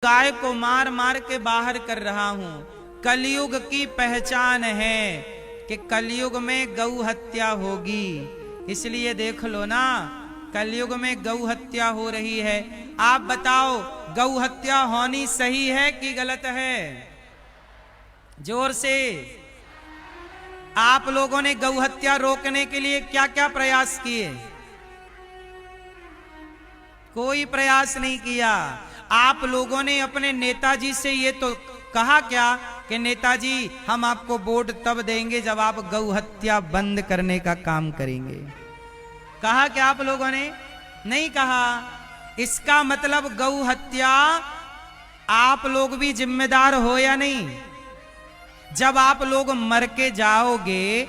गाय को मार मार के बाहर कर रहा हूं। कलयुग की पहचान है कि कलयुग में गौ हत्या होगी। इसलिए देख लो ना, कलयुग में गौ हत्या हो रही है। आप बताओ, गौ हत्या होनी सही है कि गलत है? जोर से। आप लोगों ने गौ हत्या रोकने के लिए क्या क्या प्रयास किए? कोई प्रयास नहीं किया। आप लोगों ने अपने नेताजी से ये तो कहा क्या कि नेताजी हम आपको वोट तब देंगे जब आप गौ हत्या बंद करने का काम करेंगे? कहा क्या आप लोगों ने? नहीं कहा। इसका मतलब गौ हत्या आप लोग भी जिम्मेदार हो या नहीं? जब आप लोग मर के जाओगे,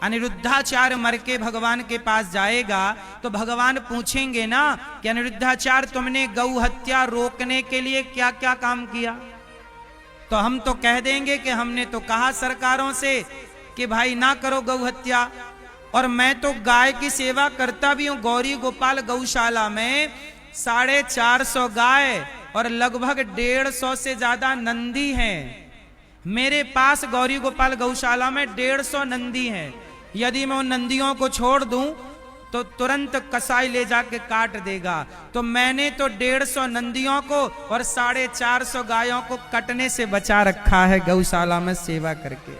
अनिरुद्धाचार्य मर के भगवान के पास जाएगा तो भगवान पूछेंगे ना कि अनिरुद्धाचार्य तुमने गौ हत्या रोकने के लिए क्या क्या काम किया? तो हम तो कह देंगे कि हमने तो कहा सरकारों से कि भाई ना करो गौ हत्या। और मैं तो गाय की सेवा करता भी हूं। गौरी गोपाल गौशाला में 450 गाय और लगभग 150 से ज्यादा नंदी हैं। मेरे पास गौरी गोपाल गौशाला में 150 नंदी हैं। यदि मैं उन नंदियों को छोड़ दूं तो तुरंत कसाई ले जाके काट देगा। तो मैंने तो 150 नंदियों को और 450 गायों को कटने से बचा रखा है गौशाला में सेवा करके।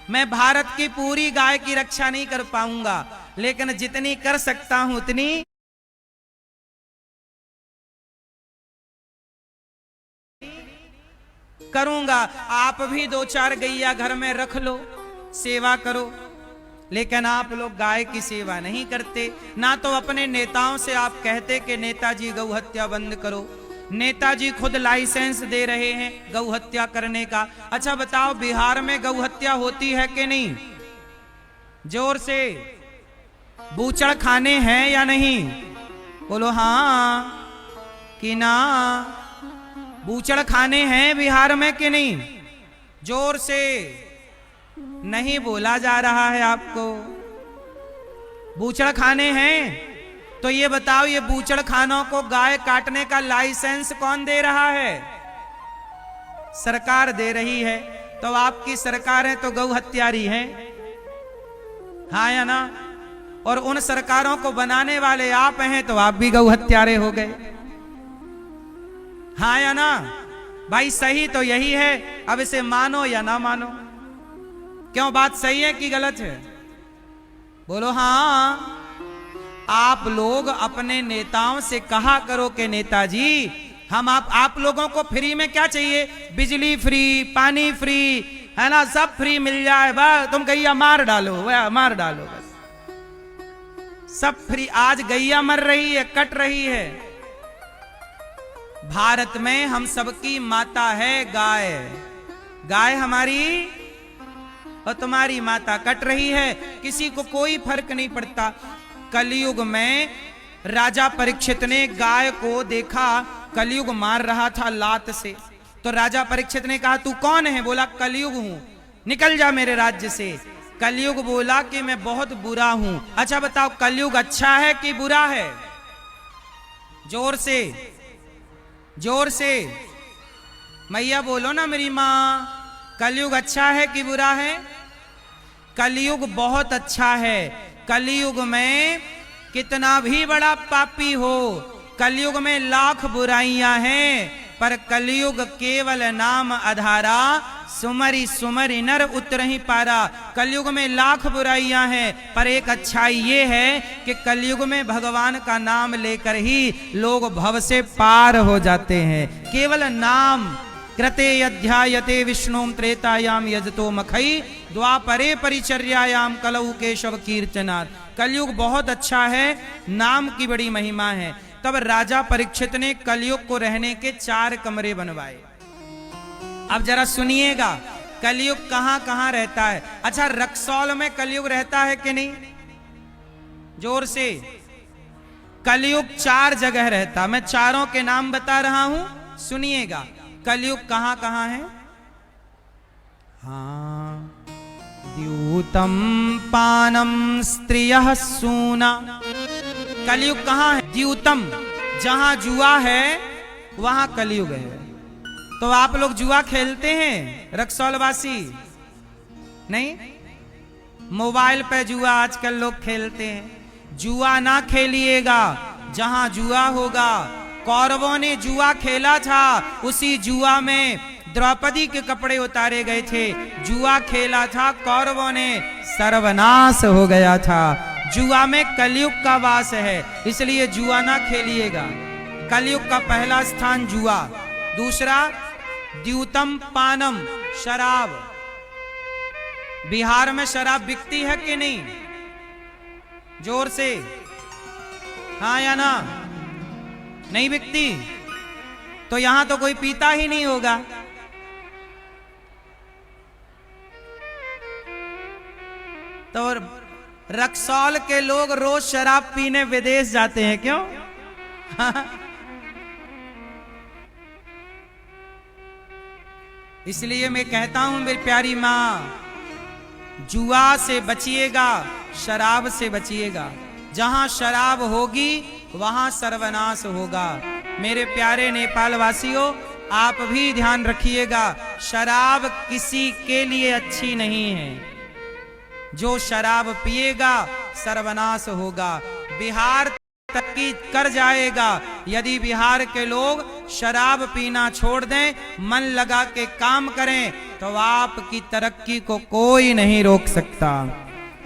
मैं भारत की पूरी गाय की रक्षा नहीं कर पाऊंगा, लेकिन जितनी कर सकता हूं उतनी करूंगा। आप भी 2-4 गैया घर में रख लो, सेवा करो। लेकिन आप लोग गाय की सेवा नहीं करते। ना तो अपने नेताओं से आप कहते कि नेताजी गौ हत्या बंद करो। नेताजी खुद लाइसेंस दे रहे हैं गौ हत्या करने का। अच्छा बताओ, बिहार में गौ हत्या होती है कि नहीं? जोर से। बूचड़ खाने हैं या नहीं? बोलो हाँ कि ना। बूचड़ खाने हैं बिहार में कि नहीं? जोर से। नहीं बोला जा रहा है आपको। बूचड़ खाने हैं तो ये बताओ, ये बूचड़ खानों को गाय काटने का लाइसेंस कौन दे रहा है? सरकार दे रही है। तो आपकी सरकार है तो गौ हत्यारी है, हाँ या ना? और उन सरकारों को बनाने वाले आप हैं तो आप भी गौ हत्यारे हो गए, हाँ या ना? भाई सही तो यही है। अब इसे मानो या ना मानो। क्यों, बात सही है कि गलत है? बोलो हाँ। आप लोग अपने नेताओं से कहा करो कि नेताजी हम आप लोगों को फ्री में क्या चाहिए? बिजली फ्री, पानी फ्री, है ना? सब फ्री मिल जाए, बस तुम गैया मार डालो, मार डालो, बस सब फ्री। आज गैया मर रही है, कट रही है। भारत में हम सबकी माता है गाय। गाय हमारी और तुम्हारी माता कट रही है, किसी को कोई फर्क नहीं पड़ता। कलयुग में राजा परीक्षित ने गाय को देखा, कलयुग मार रहा था लात से। तो राजा परीक्षित ने कहा तू कौन है? बोला कलयुग हूं, निकल जा मेरे राज्य से। कलयुग बोला कि मैं बहुत बुरा हूं। अच्छा बताओ, कलयुग अच्छा है कि बुरा है? जोर से, जोर से मैया बोलो ना मेरी मां। कलयुग अच्छा है कि बुरा है? कलयुग बहुत अच्छा है। कलयुग में कितना भी बड़ा पापी हो, कलयुग में लाख बुराइयां हैं, पर कलयुग केवल नाम आधारा, सुमरी सुमरी नर उतरहि पारा। कलयुग में लाख बुराइयां हैं, पर एक अच्छाई ये है कि कलयुग में भगवान का नाम लेकर ही लोग भव से पार हो जाते हैं। केवल नाम। कृते अध्यायते विष्णुम त्रेतायाम यजतो मखई, द्वापरे परिचर्यायाम कलौ केशव कीर्तनात्। कलयुग बहुत अच्छा है, नाम की बड़ी महिमा है। तब राजा परीक्षित ने कलयुग को रहने के 4 कमरे बनवाए। अब जरा सुनिएगा, कलयुग कहां कहां रहता है। अच्छा, रक्सौल में कलयुग रहता है कि नहीं? जोर से। कलयुग 4 जगह रहता, मैं चारों के नाम बता रहा हूं, सुनिएगा। कलयुग कहां कहां है? हाँ, द्यूतम पानम स्त्रियः सूना। कलयुग कहां है? द्यूतम, जहां जुआ है वहां कलयुग है। तो आप लोग जुआ खेलते हैं रक्सौल वासी? नहीं, मोबाइल पे जुआ आजकल लोग खेलते हैं। जुआ ना खेलिएगा, जहां जुआ होगा। कौरवों ने जुआ खेला था, उसी जुआ में द्रौपदी के कपड़े उतारे गए थे। जुआ खेला था कौरवों ने, सर्वनाश हो गया था। जुआ में कलयुग का वास है, इसलिए जुआ ना खेलिएगा। कलयुग का पहला स्थान जुआ। दूसरा द्यूतम पानम, शराब। बिहार में शराब बिकती है कि नहीं? जोर से हाँ या ना? नहीं बिकती तो यहां तो कोई पीता ही नहीं होगा। तो रक्सौल के लोग रोज शराब पीने विदेश जाते हैं, क्यों? इसलिए मैं कहता हूं मेरी प्यारी मां, जुआ से बचिएगा, शराब से बचिएगा। जहां शराब होगी वहां सर्वनाश होगा। मेरे प्यारे नेपाल वासियों, आप भी ध्यान रखिएगा, शराब किसी के लिए अच्छी नहीं है। जो शराब पिएगा सर्वनाश होगा, बिहार तरक्की कर जाएगा। यदि बिहार के लोग शराब पीना छोड़ दें, मन लगा के काम करें, तो आपकी तरक्की को कोई नहीं रोक सकता।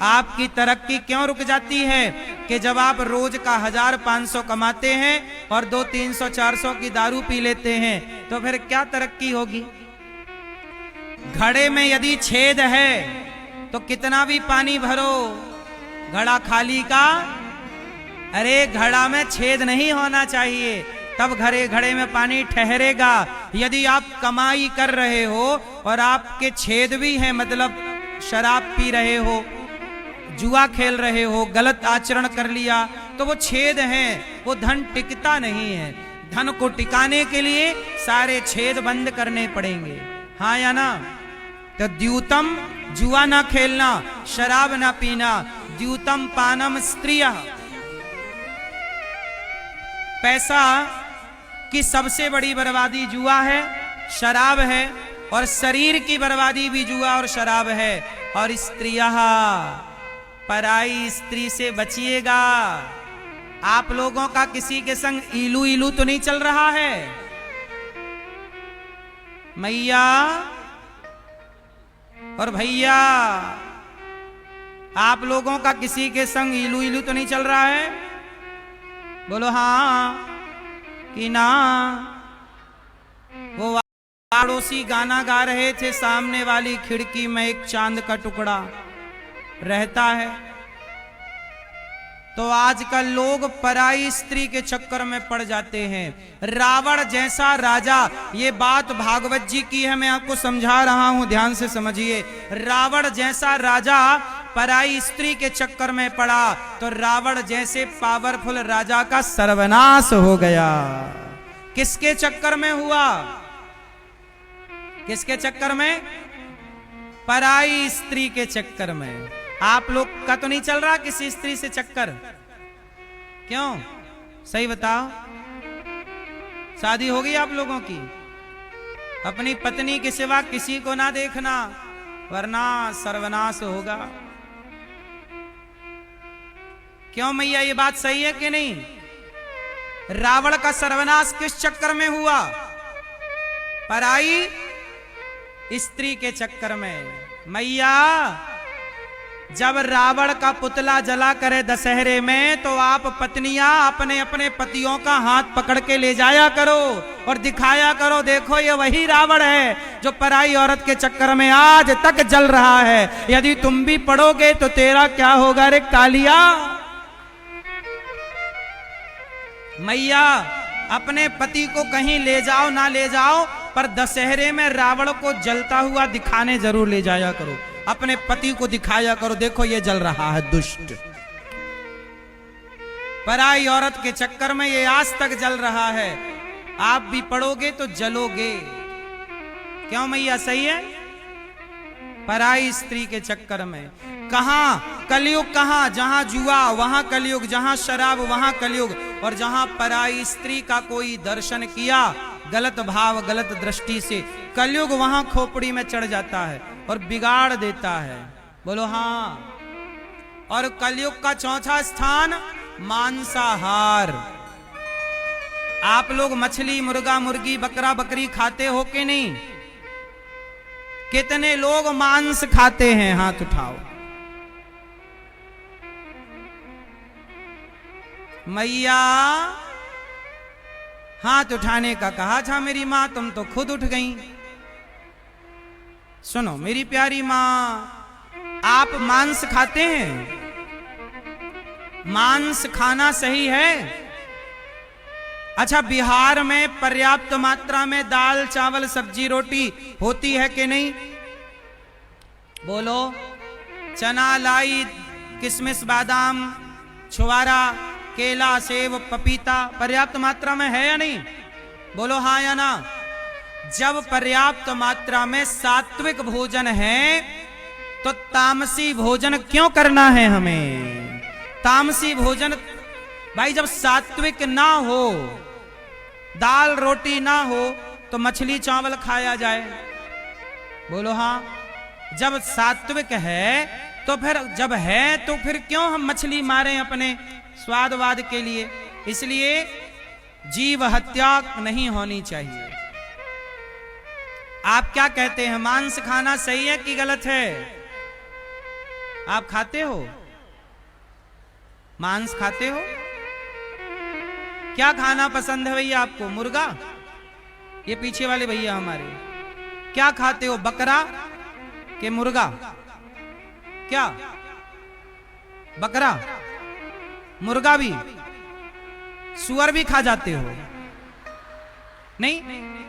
आपकी तरक्की क्यों रुक जाती है कि जब आप रोज का 1000-500 कमाते हैं और 200-300-400 की दारू पी लेते हैं, तो फिर क्या तरक्की होगी? घड़े में यदि छेद है तो कितना भी पानी भरो, घड़ा खाली का। अरे घड़ा में छेद नहीं होना चाहिए, तब घड़े में पानी ठहरेगा। यदि आप कमाई कर रहे हो और आपके छेद भी हैं, मतलब शराब पी रहे हो, जुआ खेल रहे हो, गलत आचरण कर लिया, तो वो छेद हैं, वो धन टिकता नहीं है। धन को टिकाने के लिए सारे छेद बंद करने पड़ेंगे, हाँ या ना? तो द्यूतम, जुआ ना खेलना, शराब ना पीना। द्यूतम पानम स्त्रियः, पैसा की सबसे बड़ी बर्बादी जुआ है, शराब है, और शरीर की बर्बादी भी जुआ और शराब है। और स्त्रियः, पराई स्त्री से बचिएगा। आप लोगों का किसी के संग इलू इलू तो नहीं चल रहा है? मैया और भैया, आप लोगों का किसी के संग इलू इलू तो नहीं चल रहा है? बोलो हाँ कि ना। वो पड़ोसी गाना गा रहे थे, सामने वाली खिड़की में एक चांद का टुकड़ा रहता है। तो आजकल लोग पराई स्त्री के चक्कर में पड़ जाते हैं। रावण जैसा राजा, ये बात भागवत जी की है, मैं आपको समझा रहा हूं, ध्यान से समझिए। रावण जैसा राजा पराई स्त्री के चक्कर में पड़ा, तो रावण जैसे पावरफुल राजा का सर्वनाश हो गया। किसके चक्कर में हुआ? किसके चक्कर में? पराई स्त्री के चक्कर में। आप लोग का तो नहीं चल रहा किसी स्त्री से चक्कर? क्यों? सही बताओ, शादी हो गई आप लोगों की? अपनी पत्नी के सिवा किसी को ना देखना, वरना सर्वनाश होगा। क्यों मैया, ये बात सही है कि नहीं? रावण का सर्वनाश किस चक्कर में हुआ? पराई स्त्री के चक्कर में। मैया, जब रावण का पुतला जला करे दशहरे में, तो आप पत्नियां अपने अपने पतियों का हाथ पकड़ के ले जाया करो और दिखाया करो, देखो ये वही रावण है जो पराई औरत के चक्कर में आज तक जल रहा है। यदि तुम भी पढ़ोगे तो तेरा क्या होगा रे कालिया। मैया, अपने पति को कहीं ले जाओ ना ले जाओ, पर दशहरे में रावण को जलता हुआ दिखाने जरूर ले जाया करो। अपने पति को दिखाया करो, देखो ये जल रहा है दुष्ट। पराई औरत के चक्कर में ये आज तक जल रहा है। आप भी पढ़ोगे तो जलोगे। क्यों मैया, सही है? पराई स्त्री के चक्कर में। कहां कलयुग? कहां? जहां जुआ वहां कलयुग, जहां शराब वहां कलयुग। और जहां पराई स्त्री का कोई दर्शन किया गलत भाव गलत दृष्टि से, कलयुग वहां खोपड़ी में चढ़ जाता है और बिगाड़ देता है। बोलो हाँ। और कलयुग का चौथा स्थान मांसाहार। आप लोग मछली मुर्गा मुर्गी बकरा बकरी खाते हो कि नहीं? कितने लोग मांस खाते हैं? हाथ उठाओ। मैया हाथ उठाने का कहा था मेरी मां, तुम तो खुद उठ गई। सुनो मेरी प्यारी मां, आप मांस खाते हैं? मांस खाना सही है? अच्छा, बिहार में पर्याप्त मात्रा में दाल चावल सब्जी रोटी होती है कि नहीं? बोलो। चना लाई किशमिश बादाम छुआरा केला सेब पपीता पर्याप्त मात्रा में है या नहीं? बोलो हाँ या ना। जब पर्याप्त मात्रा में सात्विक भोजन है तो तामसी भोजन क्यों करना है हमें? तामसी भोजन भाई जब सात्विक ना हो, दाल रोटी ना हो तो मछली चावल खाया जाए। बोलो हाँ। जब सात्विक है तो फिर, जब है तो फिर क्यों हम मछली मारें अपने स्वादवाद के लिए? इसलिए जीव हत्या नहीं होनी चाहिए। आप क्या कहते हैं, मांस खाना सही है कि गलत है? आप खाते हो? मांस खाते हो? क्या खाना पसंद है भैया आपको? मुर्गा? ये पीछे वाले भैया हमारे, क्या खाते हो, बकरा के मुर्गा? क्या बकरा मुर्गा भी? सुअर भी खा जाते हो? नहीं।